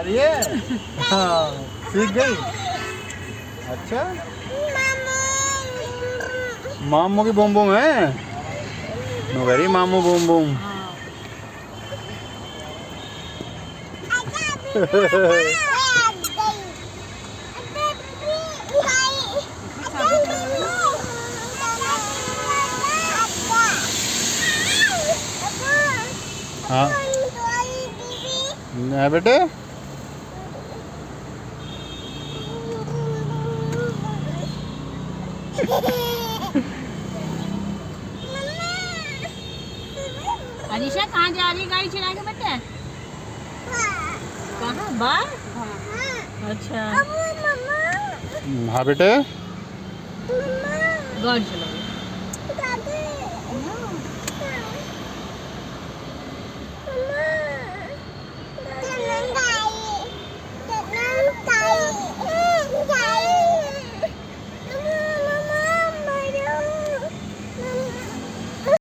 रही है। हाँ सीख गई। अच्छा मामू की बूम बूम है। नो वेरी मामू बूम बूम। हाँ बेटे अनीशा कहाँ जा रही है गाड़ी चला के बेटे? कहाँ बाहर? अच्छा हाँ बेटे गाड़ी चला